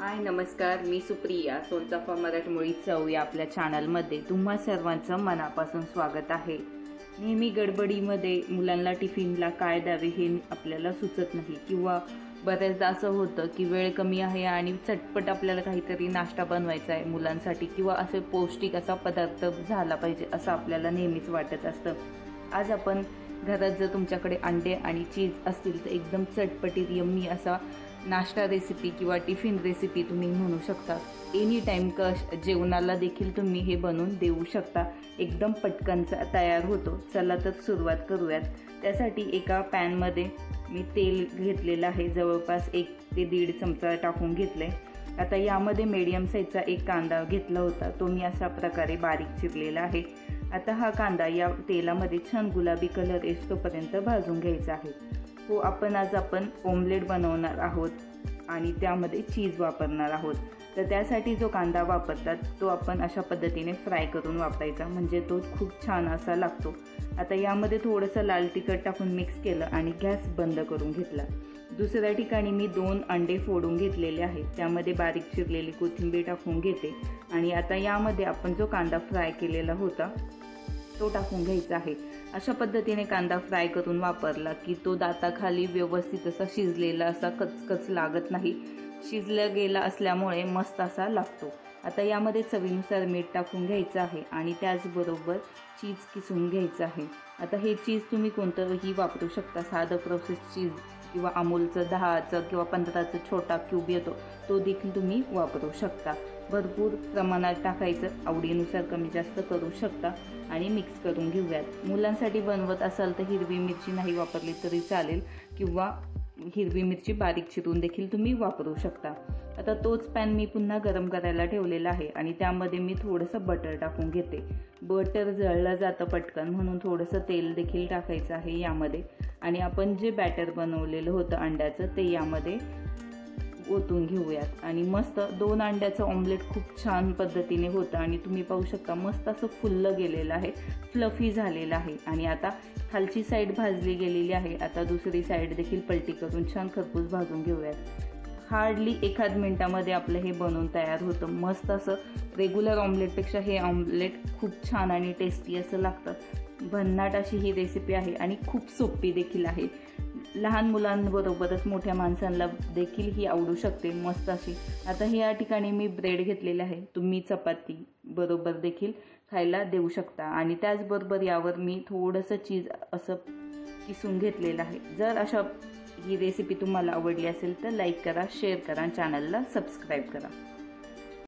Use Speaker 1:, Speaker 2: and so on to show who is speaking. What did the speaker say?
Speaker 1: हाय नमस्कार, मी सुप्रिया. सोनचाफा मराठमोळी चव या आपल्या चॅनलमध्ये तुम्हा सर्वांचं मनापासून स्वागत आहे. नेहमी गडबडीमध्ये मुलांना टिफिनला काय द्यावे हे आपल्याला सुचत नाही किंवा बऱ्याचदा असं होतं की वेळ कमी आहे आणि चटपट आपल्याला काहीतरी नाश्ता बनवायचा आहे मुलांसाठी किंवा असे पौष्टिक असा पदार्थ झाला पाहिजे असं आपल्याला नेहमीच वाटत असतं. आज आपण घरात जर तुमच्याकडे अंडे आणि चीज असतील तर एकदम चटपटीत यम्मी असा नाश्ता रेसिपी किंवा टिफिन रेसिपी तुम्ही म्हणू शकता. एनी टाईम जेवणाला देखील तुम्ही हे बनवून देऊ शकता. एकदम पटकन तयार होतो. चला तर सुरुवात करूयात. त्यासाठी एका पॅनमध्ये मी तेल घेतलेलं आहे, जवळपास 1 ते 1.5 चमचा टाकून घेतले. आता यामध्ये मीडियम साईजचा एक कांदा घेतला होता, तो मी अशा प्रकारे बारीक चिरलेला आहे. आता हा कांदा या तेलामध्ये छान गुलाबी कलर येतोपर्यंत भाजून घ्यायचा आहे. हो, आज आपण ओमलेट बनवणार आहोत आणि त्यामध्ये चीज वापरणार आहोत. तर त्यासाठी जो कांदा वापरतात तो आपण अशा पद्धतीने फ्राय करून वापरायचा, म्हणजे तो खूप छान असा लागतो. आता यामध्ये थोडंसं लाल तिखट टाकून मिक्स केलं आणि गॅस बंद करून घेतला. दुसऱ्या ठिकाणी मी 2 अंडे फोडून घेतलेले आहेत, त्यामध्ये बारीक चिरलेली कोथिंबीर टाकून घेते आणि आता यामध्ये आपण जो कांदा फ्राय केलेला होता तो टाकून घ्यायचा आहे. अशा पद्धतीने कांदा फ्राय करून वापरला की तो दाताखाली व्यवस्थित असा शिजलेला असा कचकच लागत नाही, शिजला गेला असल्यामुळे मस्त असा लागतो. आता यामध्ये चवीनुसार मीठ टाकून घ्यायचं आहे आणि त्याचबरोबर चीज किसून घ्यायचं आहे. आता हे चीज तुम्ही कोणतंही वापरू शकता, साधं प्रोसेस चीज किंवा अमूलचं 10चं किंवा 15चं छोटा क्यूब येतो तो देखील तुम्ही वापरू शकता. भरपूर प्रमाणात टाकायचं, आवडीनुसार कमी जास्त करू शकता आणि मिक्स करून घेऊयात. मुलांसाठी बनवत असाल तर हिरवी मिरची नाही वापरली तरी चालेल किंवा हिरवी मिरची बारीक चिरून देखील तुम्ही वापरू शकता. आता तोच पॅन मी पुन्हा गरम करायला ठेवलेला आहे आणि त्यामध्ये मी थोडंसं बटर टाकून घेते. बटर जळलं जातं पटकन, म्हणून थोडंसं तेल देखील टाकायचं आहे यामध्ये आणि आपण जे बॅटर बनवलेलं होतं अंड्याचं ते यामध्ये ओतून घेऊयात आणि मस्त 2 अंड्याचं ऑमलेट खूप छान पद्धतीने होतं आणि तुम्ही पाहू शकता मस्त असं फुललं गेलेलं आहे, फ्लफी झालेलं आहे. आणि आता खालची साईड भाजली गेलेली आहे. आता दुसरी साईड देखील पलटी करून छान खरपूस भाजून घेऊयात. हार्डली 1 मिनिटामध्ये आपलं हे बनवून तयार होतं. मस्त असं रेग्युलर ऑमलेटपेक्षा हे ऑमलेट खूप छान आणि टेस्टी असं लागतं. भन्नाट अशी ही रेसिपी आहे आणि खूप सोपी देखील आहे. लहान मुलांबरोबरच मोठ्या माणसांना देखील ही आवडू शकते मस्त अशी. आता या ठिकाणी मी ब्रेड घेतलेले आहे, तुम्ही चपाती बरोबर देखील खायला देऊ शकता आणि त्याचबरोबर यावर मी थोडंसं चीज असं किसून घेतलेलं आहे. जर अशा ही रेसिपी तुम्हाला आवडली असेल तर लाईक करा, शेअर करा, चॅनलला सबस्क्राईब करा.